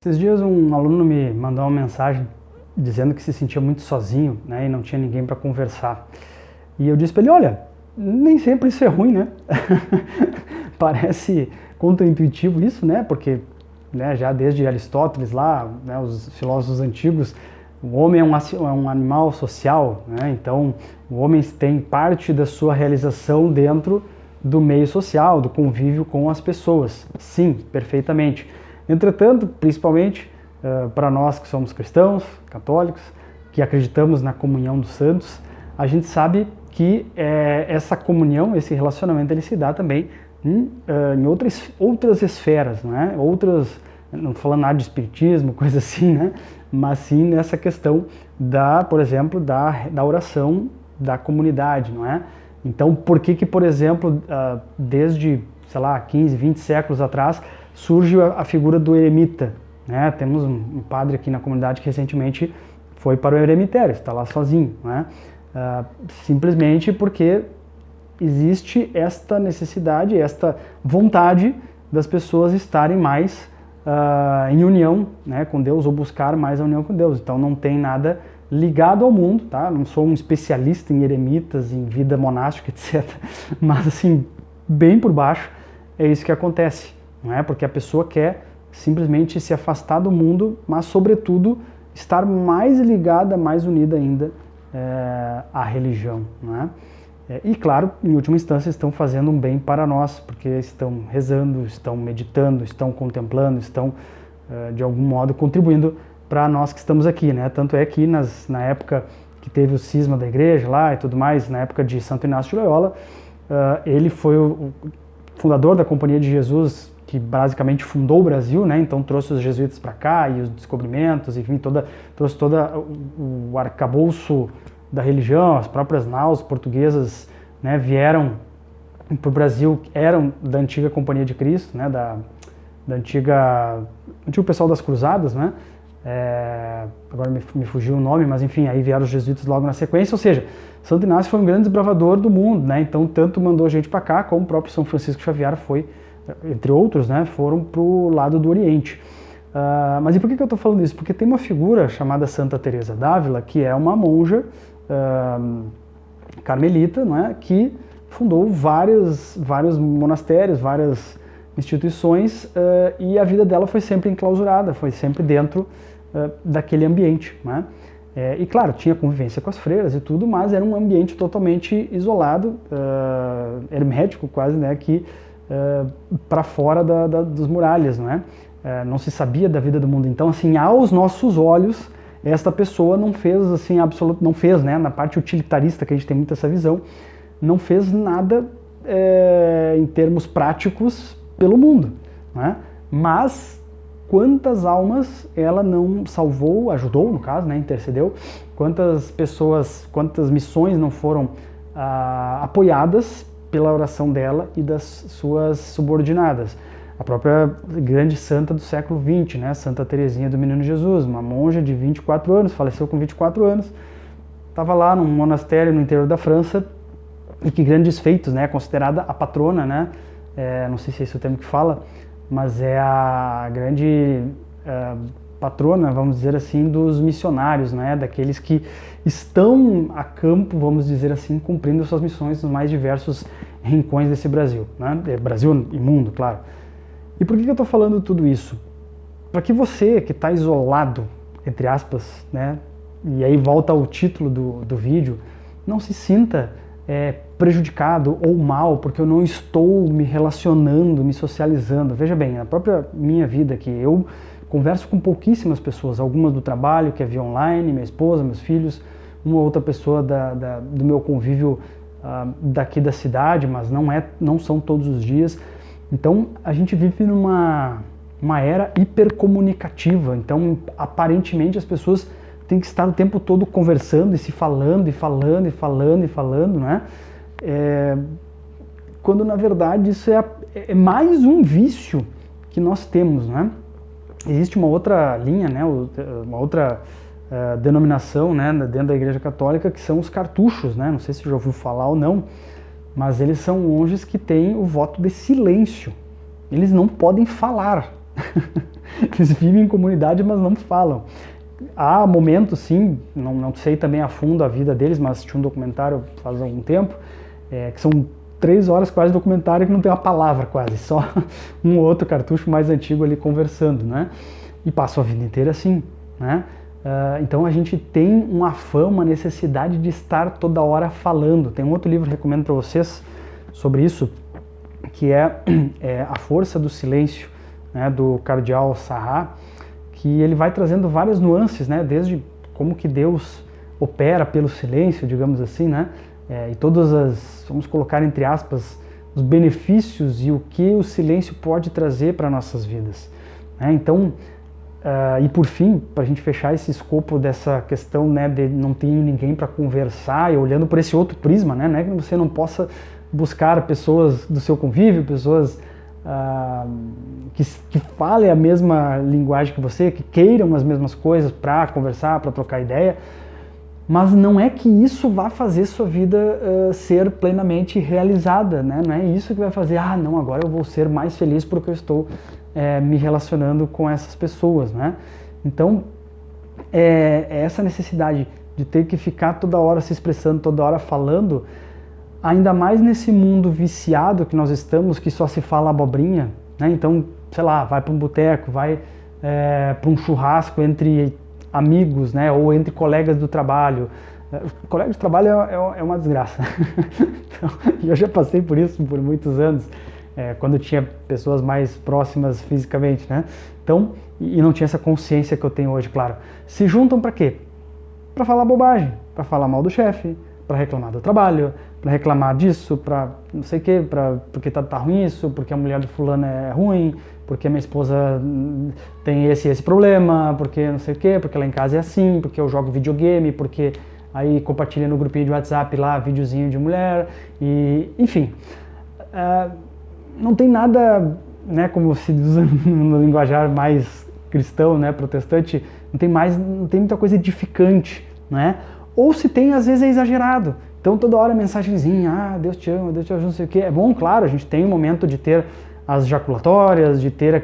Esses dias um aluno me mandou uma mensagem dizendo que se sentia muito sozinho, né, e não tinha ninguém para conversar. E eu disse para ele, olha, nem sempre isso é ruim, né? Parece contraintuitivo isso, né? Porque, né, já desde Aristóteles lá, né, os filósofos antigos, o homem é um animal social, né? Então o homem tem parte da sua realização dentro do meio social, do convívio com as pessoas. Sim, perfeitamente. Entretanto, principalmente para nós que somos cristãos, católicos, que acreditamos na comunhão dos santos, a gente sabe que essa comunhão, esse relacionamento, ele se dá também em outras esferas, né? Não estou falando nada de espiritismo, coisa assim, né? Mas sim nessa questão por exemplo, da oração da comunidade, não é? Então, por que, por exemplo, desde, sei lá, 15, 20 séculos atrás, surge a figura do eremita, né? Temos um padre aqui na comunidade que recentemente foi para o eremitério, está lá sozinho, né? Simplesmente porque existe esta necessidade, esta vontade das pessoas estarem mais em união, né, com Deus, ou buscar mais a união com Deus. Então não tem nada ligado ao mundo, tá? Não sou um especialista em eremitas, em vida monástica, etc. Mas assim, bem por baixo, é isso que acontece, não é? Porque a pessoa quer simplesmente se afastar do mundo, mas sobretudo estar mais ligada, mais unida ainda à religião, não é? E claro, em última instância, estão fazendo um bem para nós, porque estão rezando, estão meditando, estão contemplando, estão de algum modo contribuindo para nós que estamos aqui, né? Tanto é que na época que teve o cisma da igreja lá e tudo mais, na época de Santo Inácio de Loyola, ele foi o fundador da Companhia de Jesus, que basicamente fundou o Brasil, né? Então trouxe os jesuítas para cá e os descobrimentos, enfim, trouxe todo o arcabouço da religião, as próprias naus portuguesas, né, vieram para o Brasil, eram da antiga Companhia de Cristo, né, do antigo pessoal das Cruzadas, né? Agora me fugiu o nome, mas enfim, aí vieram os jesuítas logo na sequência, ou seja, Santo Inácio foi um grande desbravador do mundo, né? Então tanto mandou gente para cá, como o próprio São Francisco Xavier foi, entre outros, né, foram para o lado do Oriente. Mas e por que eu estou falando isso? Porque tem uma figura chamada Santa Teresa d'Ávila, que é uma monja carmelita, não é? Que fundou vários monastérios, várias instituições, e a vida dela foi sempre enclausurada, foi sempre dentro daquele ambiente, né? E claro, tinha convivência com as freiras e tudo, mas era um ambiente totalmente isolado, hermético quase, né? Que para fora dos muralhas, não é? Não se sabia da vida do mundo. Então, assim, aos nossos olhos, esta pessoa não fez, assim, não fez, né? Na parte utilitarista, que a gente tem muito essa visão, não fez nada em termos práticos pelo mundo, né? Mas quantas almas ela não salvou, ajudou, no caso, né? Intercedeu, quantas pessoas, quantas missões não foram apoiadas pela oração dela e das suas subordinadas. A própria grande santa do século XX, né, Santa Teresinha do Menino Jesus, uma monja de 24 anos, faleceu com 24 anos, estava lá num monastério no interior da França, e que grandes feitos, né, considerada a patrona, né, não sei se é esse o termo que fala, mas é a grande patrona, vamos dizer assim, dos missionários, né, daqueles que estão a campo, vamos dizer assim, cumprindo suas missões nos mais diversos rincões desse Brasil, né, Brasil e mundo, claro. E por que eu estou falando tudo isso? Para que você que está isolado, entre aspas, né, e aí volta ao título do vídeo, não se sinta prejudicado ou mal porque eu não estou me relacionando, me socializando. Veja bem, a própria minha vida aqui, eu converso com pouquíssimas pessoas, algumas do trabalho, que é via online, minha esposa, meus filhos, uma outra pessoa do meu convívio daqui da cidade, mas não são todos os dias. Então a gente vive numa era hipercomunicativa, então aparentemente as pessoas têm que estar o tempo todo conversando e se falando e falando e falando e falando, né? Quando na verdade isso é mais um vício que nós temos, né? Existe uma outra linha, né? Uma outra denominação, né? Dentro da Igreja Católica, que são os cartuchos, né? Não sei se você já ouviu falar ou não, mas eles são monges que têm o voto de silêncio. Eles não podem falar. Eles vivem em comunidade, mas não falam. Há momentos, sim, não sei também a fundo a vida deles, mas assisti um documentário faz algum tempo, que são 3 horas quase de documentário que não tem uma palavra quase, só um ou outro cartucho mais antigo ali conversando, né? E passam a vida inteira assim, né? Então a gente tem um afã, uma necessidade de estar toda hora falando. Tem um outro livro que eu recomendo para vocês sobre isso, que é A Força do Silêncio, né, do Cardeal Sarrat, que ele vai trazendo várias nuances, né, desde como que Deus opera pelo silêncio, digamos assim, né, e todas as, vamos colocar entre aspas, os benefícios e o que o silêncio pode trazer para nossas vidas, né? Então, e por fim, para a gente fechar esse escopo dessa questão, né, de não ter ninguém para conversar, e olhando por esse outro prisma, né, que você não possa buscar pessoas do seu convívio, pessoas que falem a mesma linguagem que você, que queiram as mesmas coisas para conversar, para trocar ideia, mas não é que isso vá fazer sua vida ser plenamente realizada, né? Não é isso que vai fazer, não, agora eu vou ser mais feliz porque eu estou me relacionando com essas pessoas, né? Então, é essa necessidade de ter que ficar toda hora se expressando, toda hora falando, ainda mais nesse mundo viciado que nós estamos, que só se fala abobrinha, né? Então, sei lá, vai para um boteco, vai para um churrasco entre amigos, né? Ou entre colegas do trabalho. Colega de trabalho é uma desgraça. Então, eu já passei por isso por muitos anos, quando eu tinha pessoas mais próximas fisicamente, né? Então, e não tinha essa consciência que eu tenho hoje, claro. Se juntam para quê? Para falar bobagem, para falar mal do chefe, para reclamar do trabalho, para reclamar disso, para não sei o quê, porque tá ruim isso, porque a mulher do fulano é ruim, porque a minha esposa tem esse problema, porque não sei o quê, porque lá em casa é assim, porque eu jogo videogame, porque aí compartilha no grupinho de WhatsApp lá, videozinho de mulher, e enfim. Não tem nada, né, como se diz no linguajar mais cristão, né, protestante, não tem muita coisa edificante, né? Ou se tem, às vezes é exagerado. Então toda hora mensagenzinha, Deus te ama, não sei o quê. É bom, claro, a gente tem um momento de ter as jaculatórias, de ter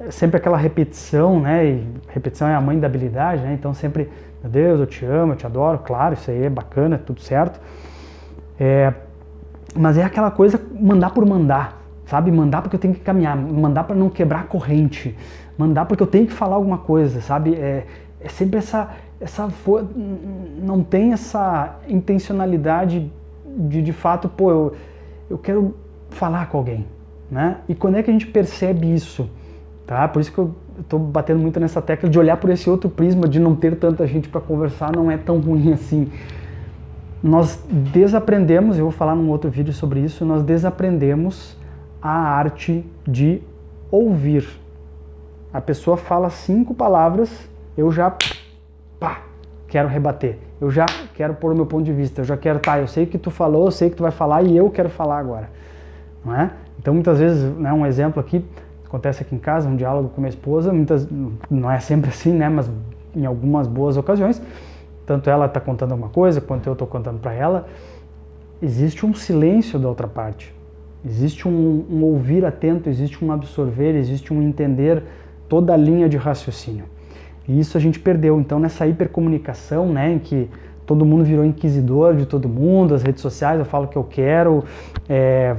sempre aquela repetição, né? E repetição é a mãe da habilidade, né? Então sempre, meu Deus, eu te amo, eu te adoro, claro, isso aí é bacana, tudo certo. Mas é aquela coisa, mandar por mandar, sabe? Mandar porque eu tenho que caminhar, mandar para não quebrar a corrente, mandar porque eu tenho que falar alguma coisa, sabe? É sempre não tem essa intencionalidade de fato, eu quero falar com alguém, né? E quando é que a gente percebe isso, tá? Por isso que eu estou batendo muito nessa tecla de olhar por esse outro prisma, de não ter tanta gente para conversar, não é tão ruim assim. Nós desaprendemos, eu vou falar num outro vídeo sobre isso, nós desaprendemos a arte de ouvir. A pessoa fala 5 palavras, eu já quero rebater, eu já quero pôr o meu ponto de vista, eu já quero, eu sei que tu falou, eu sei que tu vai falar e eu quero falar agora, não é? Então muitas vezes, né, um exemplo aqui, acontece aqui em casa, um diálogo com minha esposa, não é sempre assim, né, mas em algumas boas ocasiões, tanto ela está contando alguma coisa, quanto eu estou contando para ela, existe um silêncio da outra parte, existe um ouvir atento, existe um absorver, existe um entender toda a linha de raciocínio. E isso a gente perdeu. Então, nessa hipercomunicação, né, em que todo mundo virou inquisidor de todo mundo, as redes sociais, eu falo o que eu quero,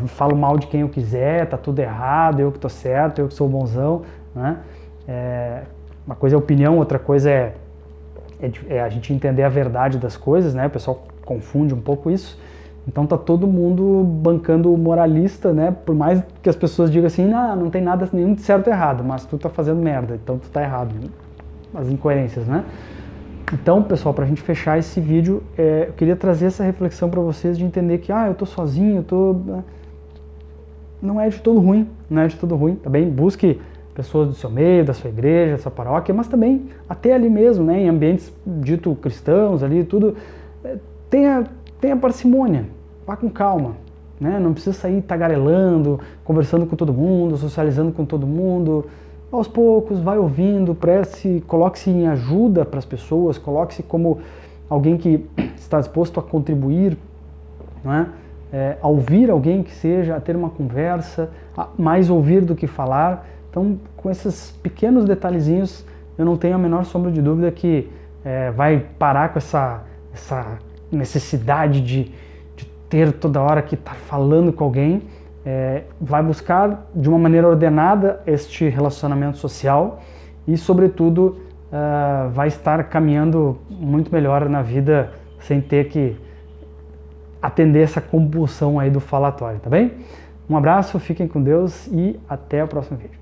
falo mal de quem eu quiser, tá tudo errado, eu que tô certo, eu que sou bonzão, né? Uma coisa é opinião, outra coisa é a gente entender a verdade das coisas, né? O pessoal confunde um pouco isso. Então tá todo mundo bancando o moralista, né? Por mais que as pessoas digam assim, não tem nada nenhum de certo ou errado, mas tu tá fazendo merda, então tu tá errado. As incoerências, né? Então, pessoal, para a gente fechar esse vídeo, eu queria trazer essa reflexão para vocês de entender que, eu tô sozinho, não é de todo ruim, não é de todo ruim, tá bem? Busque pessoas do seu meio, da sua igreja, da sua paróquia, mas também até ali mesmo, né? Em ambientes dito cristãos ali, tudo, tenha parcimônia, vá com calma, né? Não precisa sair tagarelando, conversando com todo mundo, socializando com todo mundo. Aos poucos, vai ouvindo, coloque-se em ajuda para as pessoas, coloque-se como alguém que está disposto a contribuir, não é? A ouvir alguém que seja, a ter uma conversa, a mais ouvir do que falar, Então, com esses pequenos detalhezinhos, eu não tenho a menor sombra de dúvida que vai parar com essa necessidade de ter toda hora que estar falando com alguém, vai buscar de uma maneira ordenada este relacionamento social e, sobretudo, vai estar caminhando muito melhor na vida sem ter que atender essa compulsão aí do falatório, tá bem? Um abraço, fiquem com Deus e até o próximo vídeo.